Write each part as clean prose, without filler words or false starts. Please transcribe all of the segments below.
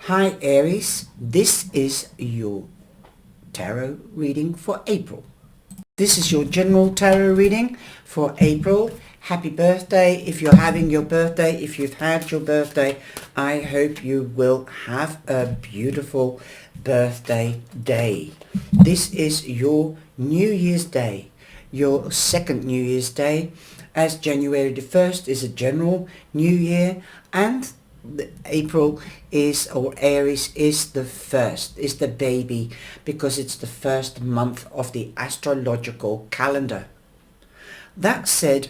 Hi Aries, this is your tarot reading for April. This is your general tarot reading for April. Happy birthday if you're having your birthday. If you've had your birthday, I hope you will have a beautiful birthday day. This is your New Year's Day, your second New Year's Day, as January the 1st is a general New Year, and April is, or Aries is the first, is the baby, because it's the first month of the astrological calendar. That said,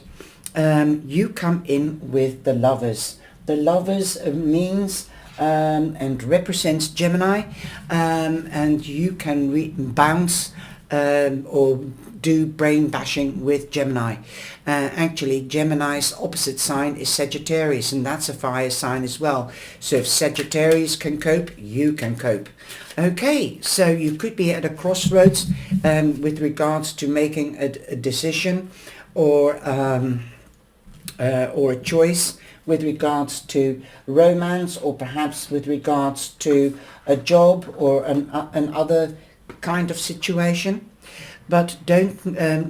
you come in with the Lovers. The Lovers means and represents Gemini, and you can bounce or do brain bashing with Gemini. Actually, Gemini's opposite sign is Sagittarius, and that's a fire sign as well. So if Sagittarius can cope, you can cope. Okay, so you could be at a crossroads with regards to making a decision or a choice with regards to romance, or perhaps with regards to a job or an other kind of situation. But don't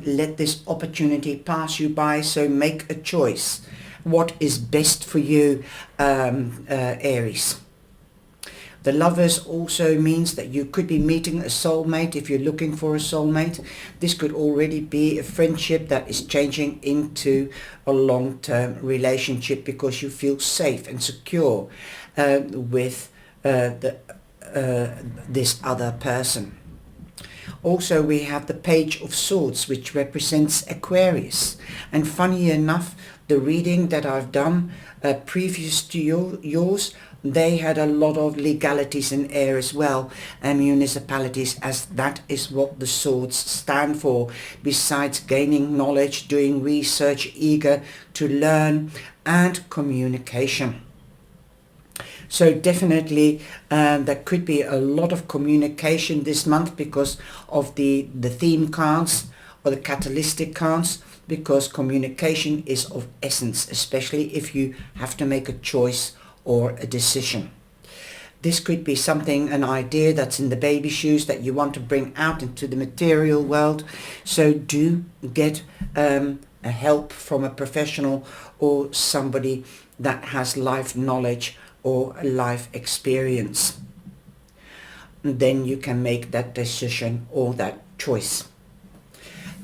let this opportunity pass you by, so make a choice. What is best for you, Aries? The Lovers also means that you could be meeting a soulmate if you're looking for a soulmate. This could already be a friendship that is changing into a long-term relationship because you feel safe and secure with this other person. Also, we have the Page of Swords, which represents Aquarius. And funny enough, the reading that I've done previous to yours, they had a lot of legalities in air as well, and municipalities, as that is what the swords stand for. Besides gaining knowledge, doing research, eager to learn, and communication. So definitely there could be a lot of communication this month because of the theme cards or the catalytic cards, because communication is of essence, especially if you have to make a choice or a decision. This could be something, an idea that's in the baby shoes that you want to bring out into the material world. So do get a help from a professional or somebody that has life knowledge or life experience. Then you can make that decision or that choice.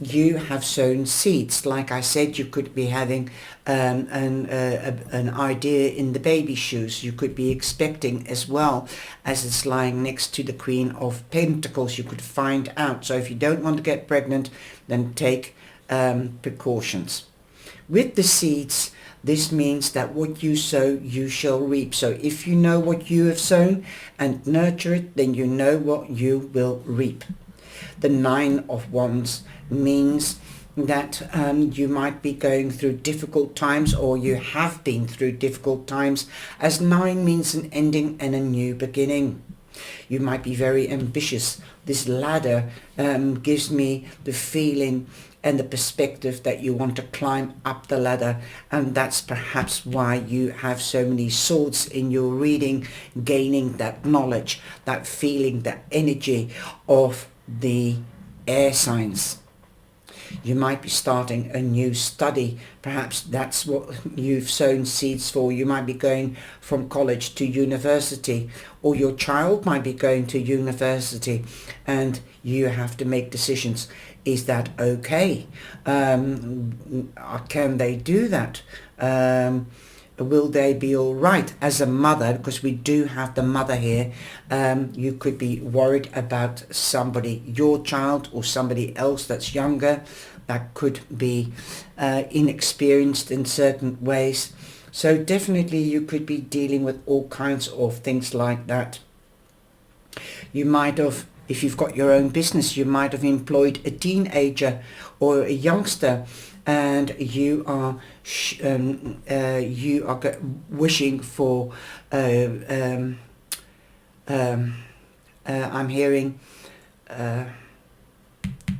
You have sown seeds. Like I said, you could be having an idea in the baby shoes. You could be expecting as well, as it's lying next to the Queen of Pentacles. You could find out. So if you don't want to get pregnant, then take precautions. With the seeds, this means that what you sow, you shall reap. So if you know what you have sown and nurture it, then you know what you will reap. The Nine of Wands means that you might be going through difficult times, or you have been through difficult times, as 9 means an ending and a new beginning. You might be very ambitious. This ladder gives me the feeling and the perspective that you want to climb up the ladder, and that's perhaps why you have so many swords in your reading, gaining that knowledge, that feeling, that energy of the air signs. You might be starting a new study. Perhaps that's what you've sown seeds for. You might be going from college to university, or your child might be going to university, and you have to make decisions. Is that okay? Can they do that? Will they be all right? As a mother, because we do have the mother here, you could be worried about somebody, your child or somebody else that's younger, that could be inexperienced in certain ways. So definitely you could be dealing with all kinds of things like that. You might have, if you've got your own business, you might have employed a teenager or a youngster, and you are wishing for I'm hearing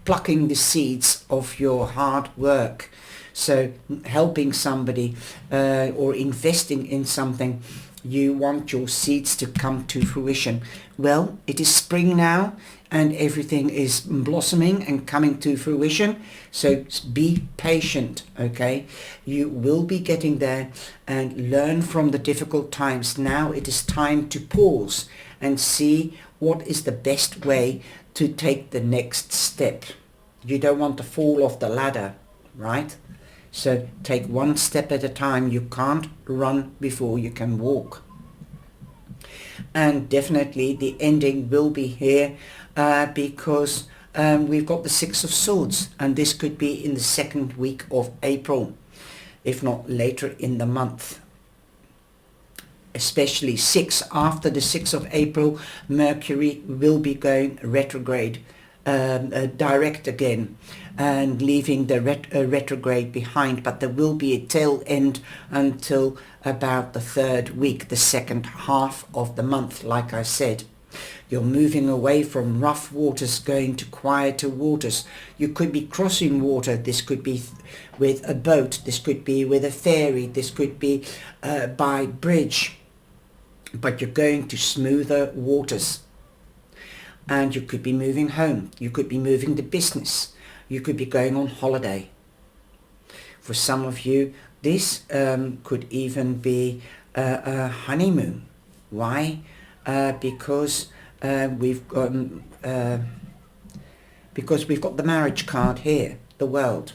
plucking the seeds of your hard work. So helping somebody or investing in something, you want your seeds to come to fruition. Well, it is spring now and everything is blossoming and coming to fruition. So be patient, okay? You will be getting there, and learn from the difficult times. Now it is time to pause and see what is the best way to take the next step. You don't want to fall off the ladder, right? So take one step at a time. You can't run before you can walk. And definitely the ending will be here because we've got the Six of Swords, and this could be in the second week of April, if not later in the month. Especially after the 6th of April, Mercury will be going retrograde, direct again, and leaving the retrograde behind. But there will be a tail end until about the third week, the second half of the month. Like I said, you're moving away from rough waters, going to quieter waters. You could be crossing water. This could be with a boat. This could be with a ferry. This could be by bridge. But you're going to smoother waters. And you could be moving home. You could be moving the business. You could be going on holiday. For some of you, this could even be a honeymoon. Why? Because we've got the marriage card here, the World.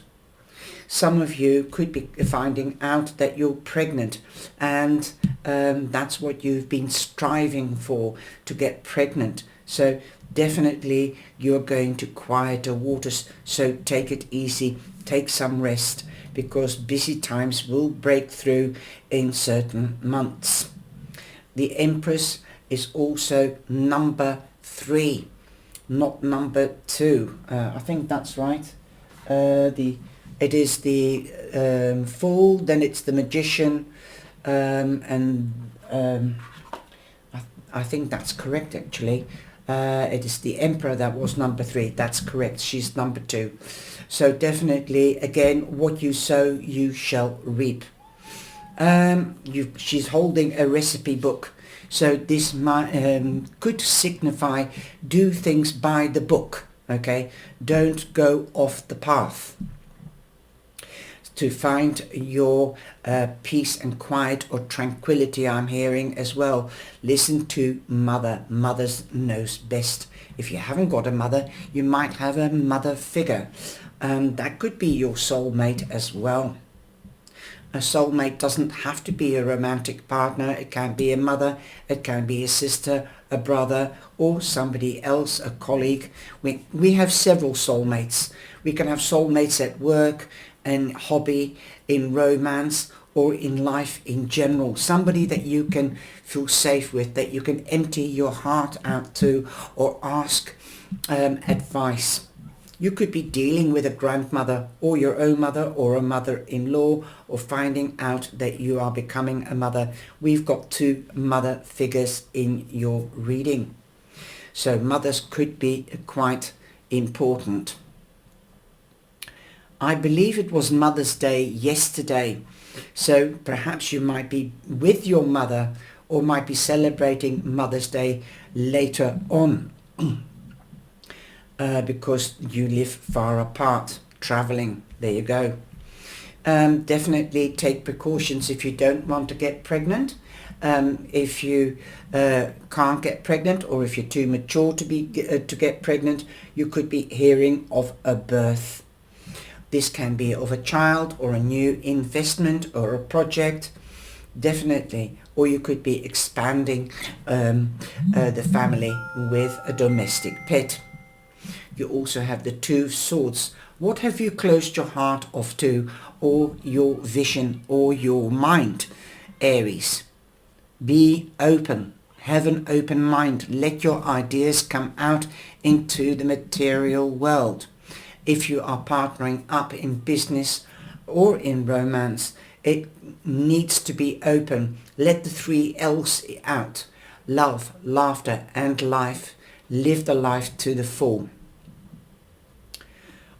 Some of you could be finding out that you're pregnant, and that's what you've been striving for, to get pregnant. So definitely you're going to quieter waters. So take it easy, take some rest, because busy times will break through in certain months. The Empress is also number 3, not number 2. I think that's right. It is the Fool, then it's the Magician, and I think that's correct actually. It is the Emperor that was number 3. That's correct. She's number 2. So definitely, again, what you sow, you shall reap. She's holding a recipe book. So this could signify do things by the book, okay? Don't go off the path. To find your peace and quiet or tranquility, I'm hearing as well. Listen to mother. Mothers knows best. If you haven't got a mother, you might have a mother figure. That could be your soulmate as well. A soulmate doesn't have to be a romantic partner. It can be a mother, it can be a sister, a brother, or somebody else, a colleague. We have several soulmates. We can have soulmates at work, in hobby, in romance, or in life in general. Somebody that you can feel safe with, that you can empty your heart out to, or ask advice. You could be dealing with a grandmother, or your own mother, or a mother-in-law, or finding out that you are becoming a mother. We've got 2 mother figures in your reading. So mothers could be quite important. I believe it was Mother's Day yesterday. So perhaps you might be with your mother, or might be celebrating Mother's Day later on. Because you live far apart, traveling. There you go. Definitely take precautions if you don't want to get pregnant. If you can't get pregnant, or if you're too mature to get pregnant, you could be hearing of a birth. This can be of a child, or a new investment, or a project, definitely. Or you could be expanding the family with a domestic pet. You also have the 2 Swords. What have you closed your heart off to, or your vision, or your mind, Aries? Be open. Have an open mind. Let your ideas come out into the material world. If you are partnering up in business or in romance, it needs to be open. Let the 3 L's out. Love, laughter, and life. Live the life to the full.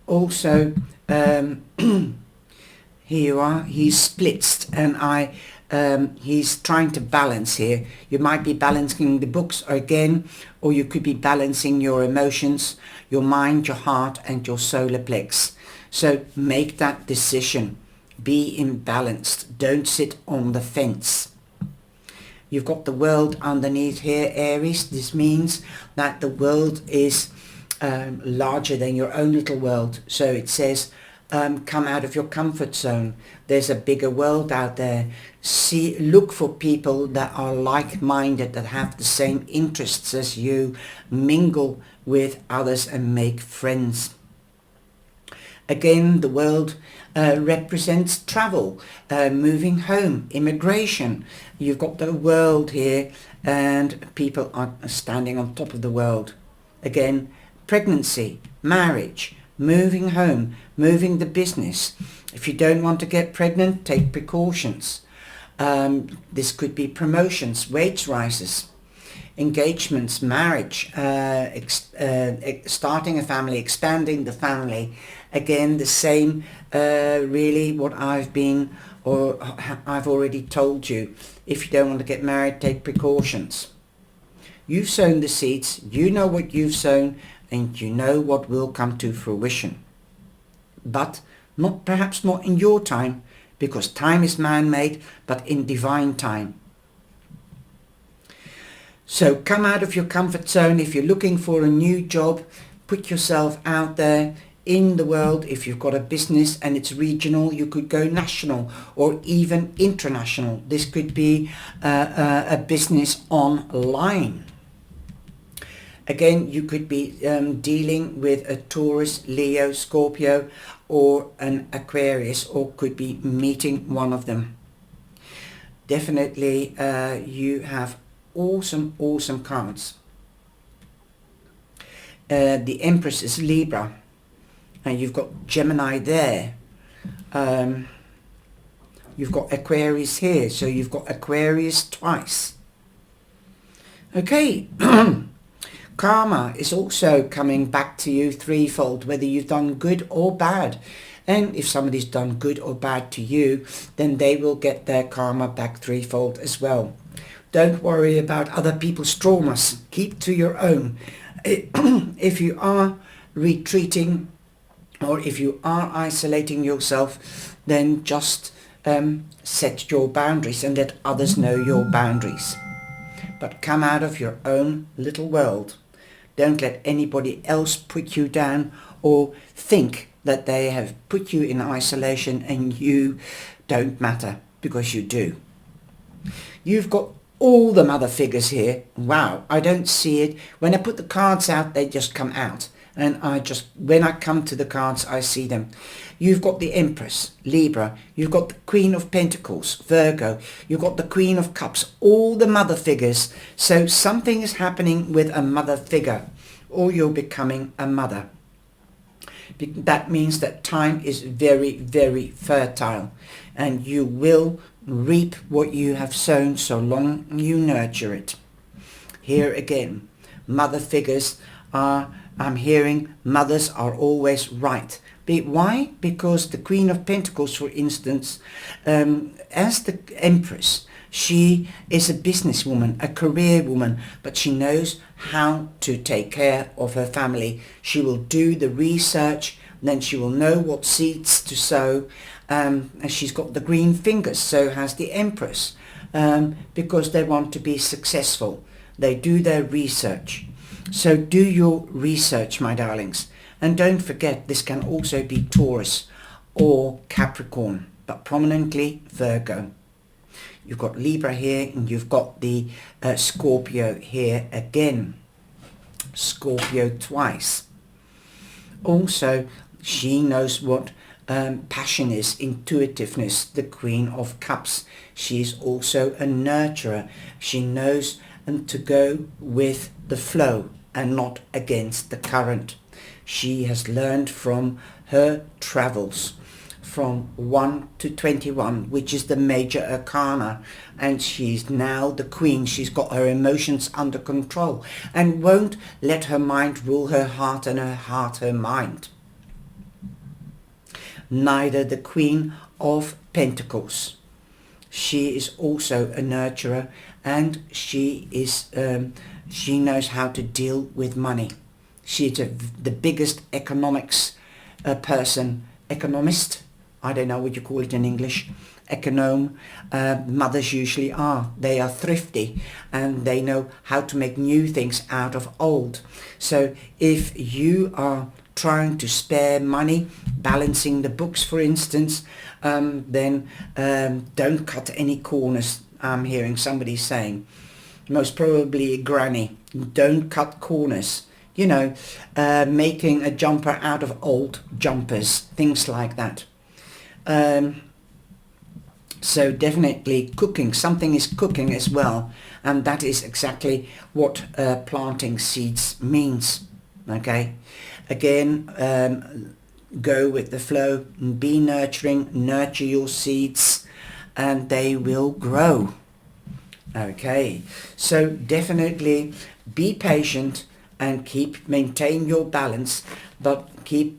Also, Here you are. He's splitsed, and he's trying to balance here. You might be balancing the books again, or you could be balancing your emotions, your mind, your heart, and your solar plex. So make that decision. Be imbalanced. Don't sit on the fence. You've got the world underneath here, Aries. This means that the world is larger than your own little world. So it says, come out of your comfort zone. There's a bigger world out there. Look for people that are like-minded, that have the same interests as you. Mingle with others and make friends. Again, the world represents travel, moving home, immigration. You've got the world here, and people are standing on top of the world. Again, pregnancy, marriage, moving home, moving the business. If you don't want to get pregnant, take precautions. This could be promotions, wage rises, engagements, marriage, starting a family, expanding the family. Again, the same, really what I've already told you. If you don't want to get married, take precautions. You've sown the seeds, you know what you've sown, and you know what will come to fruition. But perhaps not in your time, because time is man-made, but in divine time. So come out of your comfort zone. If you're looking for a new job, put yourself out there in the world. If you've got a business and it's regional, you could go national or even international. This could be a business online. Again, you could be dealing with a Taurus, Leo, Scorpio, or an Aquarius, or could be meeting one of them. Definitely you have awesome cards. The Empress is Libra, and you've got Gemini there. You've got Aquarius here, so you've got Aquarius twice. Okay. Karma is also coming back to you threefold, whether you've done good or bad. And if somebody's done good or bad to you, then they will get their karma back threefold as well. Don't worry about other people's traumas. Keep to your own. If you are retreating or if you are isolating yourself, then just set your boundaries and let others know your boundaries. But come out of your own little world. Don't let anybody else put you down or think that they have put you in isolation and you don't matter, because you do. You've got all the mother figures here. Wow, I don't see it. When I put the cards out, they just come out. And when I come to the cards, I see them. You've got the Empress, Libra. You've got the Queen of Pentacles, Virgo. You've got the Queen of Cups, all the mother figures. So something is happening with a mother figure, or you're becoming a mother. That means that time is very, very fertile, and you will reap what you have sown so long you nurture it. Here again, mother figures are, I'm hearing mothers are always right. Why? Because the Queen of Pentacles, for instance, as the Empress, she is a businesswoman, a career woman, but she knows how to take care of her family. She will do the research, then she will know what seeds to sow, and she's got the green fingers, so has the Empress, because they want to be successful. They do their research. So do your research, my darlings. And don't forget, this can also be Taurus or Capricorn, but prominently Virgo. You've got Libra here, and you've got the Scorpio here again. Scorpio twice. Also, she knows what passion is, intuitiveness, the Queen of Cups. She's also a nurturer. She knows to go with the flow and not against the current. She has learned from her travels from 1 to 21, which is the major arcana, and she's now the queen. She's got her emotions under control and won't let her mind rule her heart and her heart her mind. neither the Queen of Pentacles. She is also a nurturer, and she knows how to deal with money. She's the biggest economics economist. I don't know what you call it in English. Econom. Mothers usually are. They are thrifty, and they know how to make new things out of old. So if you are trying to spare money, balancing the books, for instance, then don't cut any corners. I'm hearing somebody saying, most probably Granny, don't cut corners. You know, making a jumper out of old jumpers, things like that. So definitely cooking, something is cooking as well, and that is exactly what planting seeds means. Okay, again, go with the flow, be nurturing, nurture your seeds, and they will grow. Okay, so definitely be patient and maintain your balance, but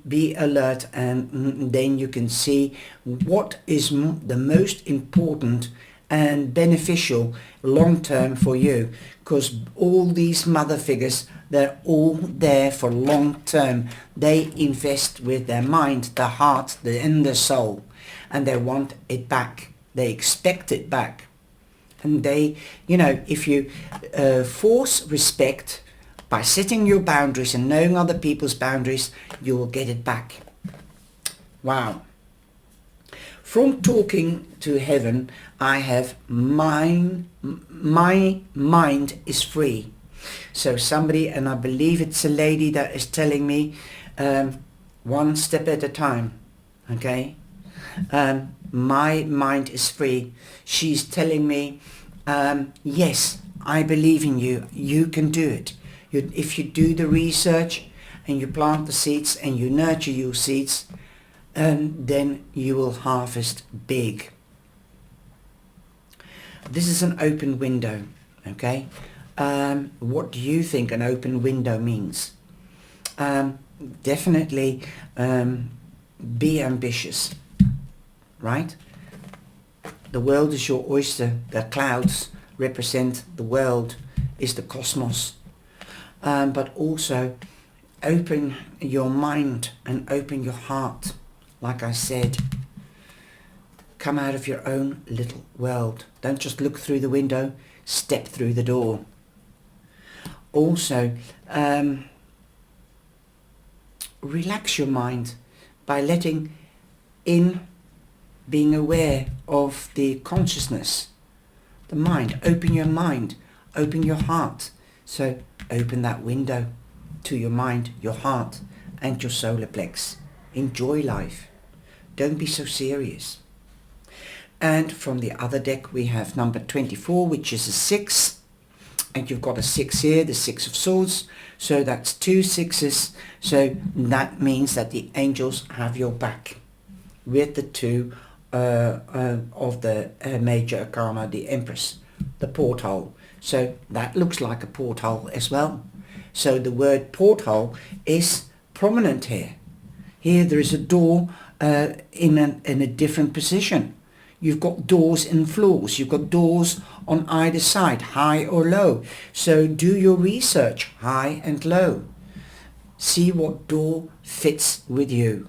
be alert, and then you can see what is the most important and beneficial long term for you, because all these mother figures, they're all there for long term. They invest with their mind, their heart, and their soul, and they want it back. They expect it back. And they, you know, if you force respect by setting your boundaries and knowing other people's boundaries, you will get it back. Wow. From talking to heaven, I have my mind is free. So somebody, and I believe it's a lady, that is telling me one step at a time. Okay. My mind is free. She's telling me, yes, I believe in you. You can do it. If you do the research and you plant the seeds and you nurture your seeds, then you will harvest big. This is an open window, okay? What do you think an open window means? Definitely be ambitious, right? The world is your oyster. The clouds represent the world, is the cosmos. But also open your mind and open your heart. Like I said, come out of your own little world. Don't just look through the window, step through the door. Also, relax your mind by letting in, being aware of the consciousness, the mind. Open your mind, open your heart. So open that window to your mind, your heart, and your solar plex. Enjoy life. Don't be so serious. And from the other deck we have number 24, which is a 6. And you've got a 6 here, the 6 of Swords. So that's 2 6s. So that means that the angels have your back. With the 2 of the major arcana, the Empress, the porthole. So that looks like a porthole as well. So the word porthole is prominent here. Here there is a door in a different position. You've got doors in floors. You've got doors on either side, high or low. So do your research, high and low. See what door fits with you.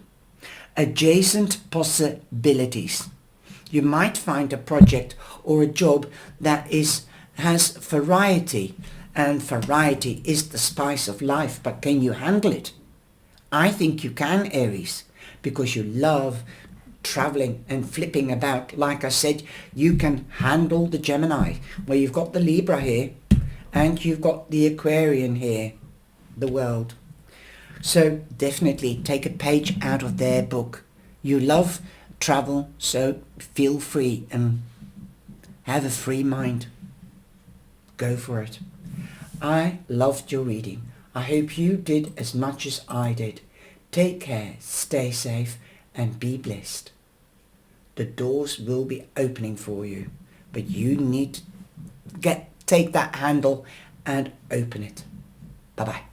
Adjacent possibilities. You might find a project or a job that has variety, and variety is the spice of life, but can you handle it? I think you can, Aries, because you love traveling and flipping about. Like I said, you can handle the Gemini, where you've got the Libra here and you've got the Aquarian here, the world. So definitely take a page out of their book. You love travel, so feel free and have a free mind. Go for it. I loved your reading. I hope you did as much as I did. Take care, stay safe, and be blessed. The doors will be opening for you, but you need to take that handle and open it. Bye-bye.